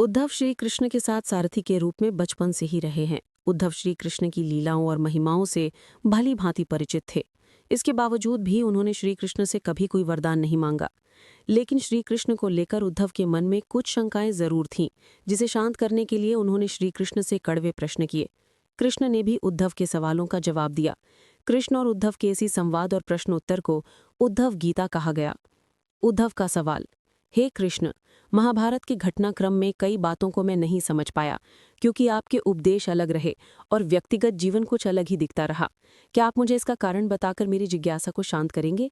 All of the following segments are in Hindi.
उद्धव श्री कृष्ण के साथ सारथी के रूप में बचपन से ही रहे हैं। उद्धव श्री कृष्ण की लीलाओं और महिमाओं से भली भांति परिचित थे। इसके बावजूद भी उन्होंने श्री कृष्ण से कभी कोई वरदान नहीं मांगा। लेकिन श्री कृष्ण को लेकर उद्धव के मन में कुछ शंकाएं जरूर थीं, जिसे शांत करने के लिए उन्होंने श्री कृष्ण से कड़वे प्रश्न किए। कृष्ण ने भी उद्धव के सवालों का जवाब दिया। कृष्ण और उद्धव के इसी संवाद और प्रश्नोत्तर को उद्धव गीता कहा गया। उद्धव का सवाल। हे कृष्ण, महाभारत के घटनाक्रम में कई बातों को मैं नहीं समझ पाया, क्योंकि आपके उपदेश अलग रहे और व्यक्तिगत जीवन कुछ अलग ही दिखता रहा। क्या आप मुझे इसका कारण बताकर मेरी जिज्ञासा को शांत करेंगे?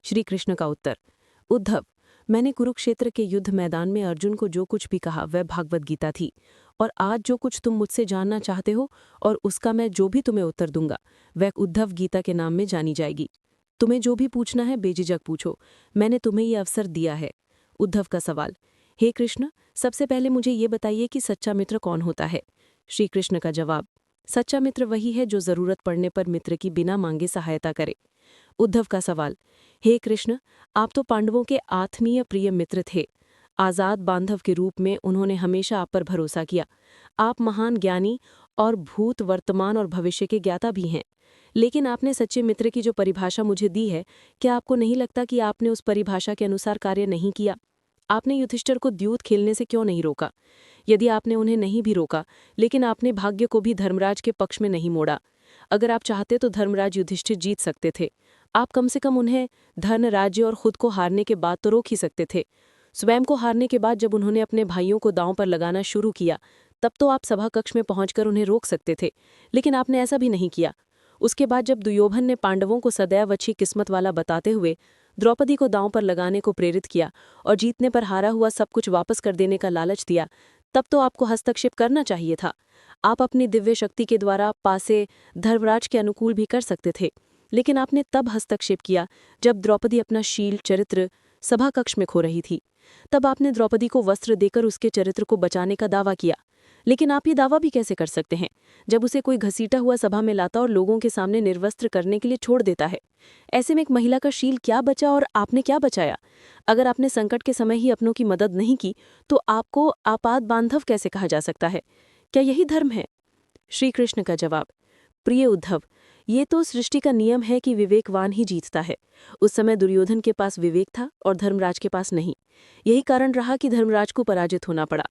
श्री कृष्ण का उत्तर। उद्धव, मैंने कुरुक्षेत्र के युद्ध मैदान में अर्जुन को जो कुछ भी कहा वह भागवत गीता थी, और आज जो कुछ तुम मुझसे जानना चाहते हो और उसका मैं जो भी तुम्हें उत्तर दूंगा वह उद्धव गीता के नाम में जानी जाएगी। तुम्हें जो भी पूछना है बेझिझक पूछो, मैंने तुम्हें ये अवसर दिया है। उद्धव का सवाल। हे कृष्ण, सबसे पहले मुझे ये बताइए कि सच्चा मित्र कौन होता है? श्री कृष्ण का जवाब। सच्चा मित्र वही है जो जरूरत पड़ने पर मित्र की बिना मांगे सहायता करे। उद्धव का सवाल। हे कृष्ण, आप तो पांडवों के आत्मीय प्रिय मित्र थे। आजाद बांधव के रूप में उन्होंने हमेशा आप पर भरोसा किया। आप महान ज्ञानी और भूत, वर्तमान और भविष्य के ज्ञाता भी हैं। लेकिन आपने सच्चे मित्र की जो परिभाषा मुझे दी है, क्या आपको नहीं लगता कि आपने उस परिभाषा के अनुसार कार्य नहीं किया? आपने युधिष्ठिर को द्यूत खेलने से क्यों नहीं रोका? यदि आपने उन्हें नहीं भी रोका, लेकिन आपने भाग्य को भी धर्मराज के पक्ष में नहीं मोड़ा। अगर आप चाहते तो धर्मराज युधिष्ठिर जीत सकते थे। आप कम से कम उन्हें धन, राज्य और खुद को हारने के बाद तो रोक ही सकते थे। स्वयं को हारने के बाद जब उन्होंने अपने भाइयों को दांव पर लगाना शुरू किया, तब तो आप सभा कक्ष में पहुंचकर उन्हें रोक सकते थे, लेकिन आपने ऐसा भी नहीं किया। उसके बाद जब दुर्योधन ने पांडवों को सदैव अच्छी किस्मत वाला बताते हुए द्रौपदी को दांव पर लगाने को प्रेरित किया और जीतने पर हारा हुआ सब कुछ वापस कर देने का लालच दिया, तब तो आपको हस्तक्षेप करना चाहिए था। आप अपनी दिव्य शक्ति के द्वारा पासे धर्मराज के अनुकूल भी कर सकते थे, लेकिन आपने तब हस्तक्षेप किया जब द्रौपदी अपना शील, चरित्र सभा कक्ष में खो रही थी। तब आपने द्रौपदी को वस्त्र देकर उसके चरित्र को बचाने का दावा किया। लेकिन आप ये दावा भी कैसे कर सकते हैं जब उसे कोई घसीटा हुआ सभा में लाता और लोगों के सामने निर्वस्त्र करने के लिए छोड़ देता है? ऐसे में एक महिला का शील क्या बचा और आपने क्या बचाया? अगर आपने संकट के समय ही अपनों की मदद नहीं की, तो आपको आपात बांधव कैसे कहा जा सकता है? क्या यही धर्म है? श्री कृष्ण का जवाब। प्रिय उद्धव, ये तो सृष्टि का नियम है कि विवेकवान ही जीतता है। उस समय दुर्योधन के पास विवेक था और धर्मराज के पास नहीं। यही कारण रहा कि धर्मराज को पराजित होना पड़ा।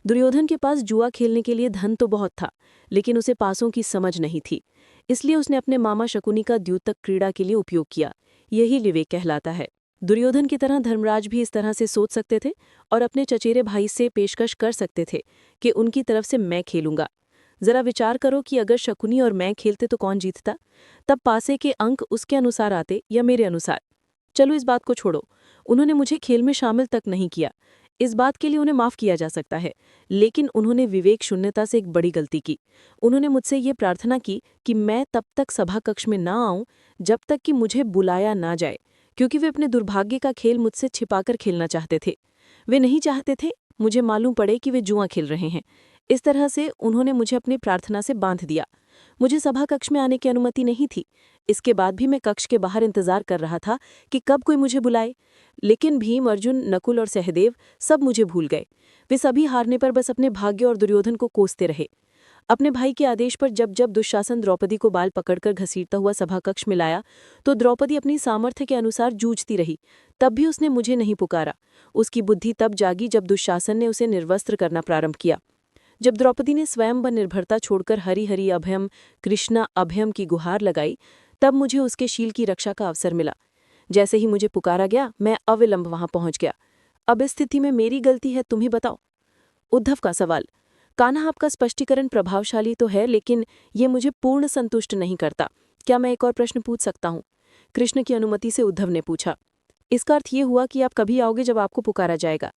दुर्योधन के पास जुआ खेलने के लिए धन तो बहुत था, लेकिन उसे पासों की समझ नहीं थी। इसलिए उसने अपने मामा शकुनी का द्यूतक क्रीड़ा के लिए उपयोग किया। यही विवेक कहलाता है। दुर्योधन की तरह धर्मराज भी इस तरह से सोच सकते थे और अपने चचेरे भाई से पेशकश कर सकते थे कि उनकी तरफ से मैं खेलूंगा। जरा विचार करो कि अगर शकुनी और मैं खेलते तो कौन जीतता? तब पासे के अंक उसके अनुसार आते या मेरे अनुसार? चलो इस बात को छोड़ो, उन्होंने मुझे खेल में शामिल तक नहीं किया। इस बात के लिए उन्हें माफ किया जा सकता है, लेकिन उन्होंने विवेक शून्यता से एक बड़ी गलती की। उन्होंने मुझसे ये प्रार्थना की कि मैं तब तक सभा कक्ष में ना आऊं जब तक कि मुझे बुलाया ना जाए, क्योंकि वे अपने दुर्भाग्य का खेल मुझसे छिपाकर खेलना चाहते थे। वे नहीं चाहते थे मुझे मालूम पड़े कि वे जुआ खेल रहे हैं। इस तरह से उन्होंने मुझे अपनी प्रार्थना से बांध दिया। मुझे सभा कक्ष में आने की अनुमति नहीं थी। इसके बाद भी मैं कक्ष के बाहर इंतजार कर रहा था कि कब कोई मुझे बुलाए, लेकिन भीम, अर्जुन, नकुल और सहदेव सब मुझे भूल गए। वे सभी हारने पर बस अपने भाग्य और दुर्योधन को कोसते रहे। अपने भाई के आदेश पर जब जब दुशासन द्रौपदी को बाल पकड़कर घसीटता हुआ सभा कक्ष में लाया, तो द्रौपदी अपनी सामर्थ्य के अनुसार जूझती रही। तब भी उसने मुझे नहीं पुकारा। उसकी बुद्धि तब जागी जब दुशासन ने उसे निर्वस्त्र करना प्रारंभ किया। जब द्रौपदी ने स्वयं व निर्भरता छोड़कर हरि हरि अभयम कृष्णा अभयम की गुहार लगाई, तब मुझे उसके शील की रक्षा का अवसर मिला। जैसे ही मुझे पुकारा गया, मैं अविलंब वहां पहुंच गया। अब इस स्थिति में मेरी गलती है, तुम ही बताओ। उद्धव का सवाल। कान्हा, आपका स्पष्टीकरण प्रभावशाली तो है, लेकिन ये मुझे पूर्ण संतुष्ट नहीं करता। क्या मैं एक और प्रश्न पूछ सकता हूँ? कृष्ण की अनुमति से उद्धव ने पूछा। इसका अर्थ ये हुआ कि आप कभी आओगे जब आपको पुकारा जाएगा।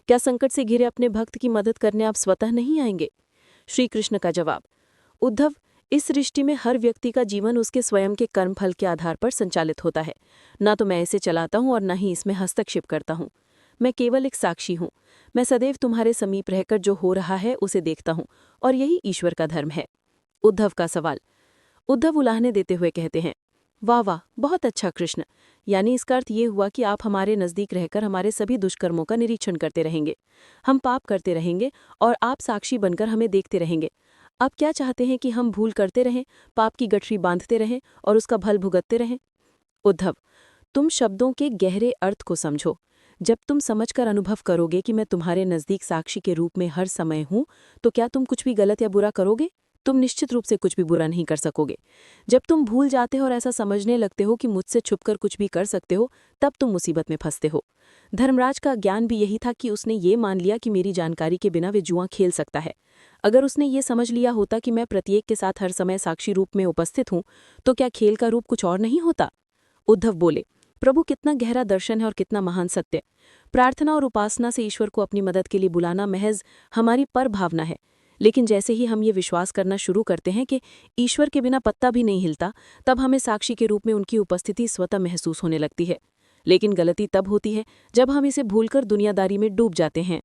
क्या संकट से घिरे अपने भक्त की मदद करने आप स्वतः नहीं आएंगे? श्री कृष्ण का जवाब। उद्धव, इस सृष्टि में हर व्यक्ति का जीवन उसके स्वयं के कर्मफल के आधार पर संचालित होता है। ना तो मैं इसे चलाता हूँ और न ही इसमें हस्तक्षेप करता हूँ। मैं केवल एक साक्षी हूँ। मैं सदैव तुम्हारे समीप रहकर जो हो रहा है उसे देखता हूँ, और यही ईश्वर का धर्म है। उद्धव का सवाल। उद्धव उलाहने देते हुए कहते हैं। वाह वाह, बहुत अच्छा कृष्ण। यानी इसका अर्थ ये हुआ कि आप हमारे नज़दीक रहकर हमारे सभी दुष्कर्मों का निरीक्षण करते रहेंगे। हम पाप करते रहेंगे और आप साक्षी बनकर हमें देखते रहेंगे। आप क्या चाहते हैं कि हम भूल करते रहें, पाप की गठरी बांधते रहें और उसका भल भुगतते रहें? उद्धव, तुम शब्दों के गहरे अर्थ को समझो। जब तुम समझकर अनुभव करोगे कि मैं तुम्हारे नज़दीक साक्षी के रूप में हर समय हूं, तो क्या तुम कुछ भी गलत या बुरा करोगे? तुम निश्चित रूप से कुछ भी बुरा नहीं कर सकोगे। जब तुम भूल जाते हो और ऐसा समझने लगते हो कि मुझसे छुपकर कुछ भी कर सकते हो, तब तुम मुसीबत में फंसते हो। धर्मराज का ज्ञान भी यही था कि उसने ये मान लिया कि मेरी जानकारी के बिना वे जुआ खेल सकता है। अगर उसने ये समझ लिया होता कि मैं प्रत्येक के साथ हर समय साक्षी रूप में उपस्थित हूं, तो क्या खेल का रूप कुछ और नहीं होता? उद्धव बोले, प्रभु, कितना गहरा दर्शन है और कितना महान सत्य। प्रार्थना और उपासना से ईश्वर को अपनी मदद के लिए बुलाना महज हमारी पर भावना है। लेकिन जैसे ही हम ये विश्वास करना शुरू करते हैं कि ईश्वर के बिना पत्ता भी नहीं हिलता, तब हमें साक्षी के रूप में उनकी उपस्थिति स्वतः महसूस होने लगती है। लेकिन गलती तब होती है जब हम इसे भूलकर दुनियादारी में डूब जाते हैं।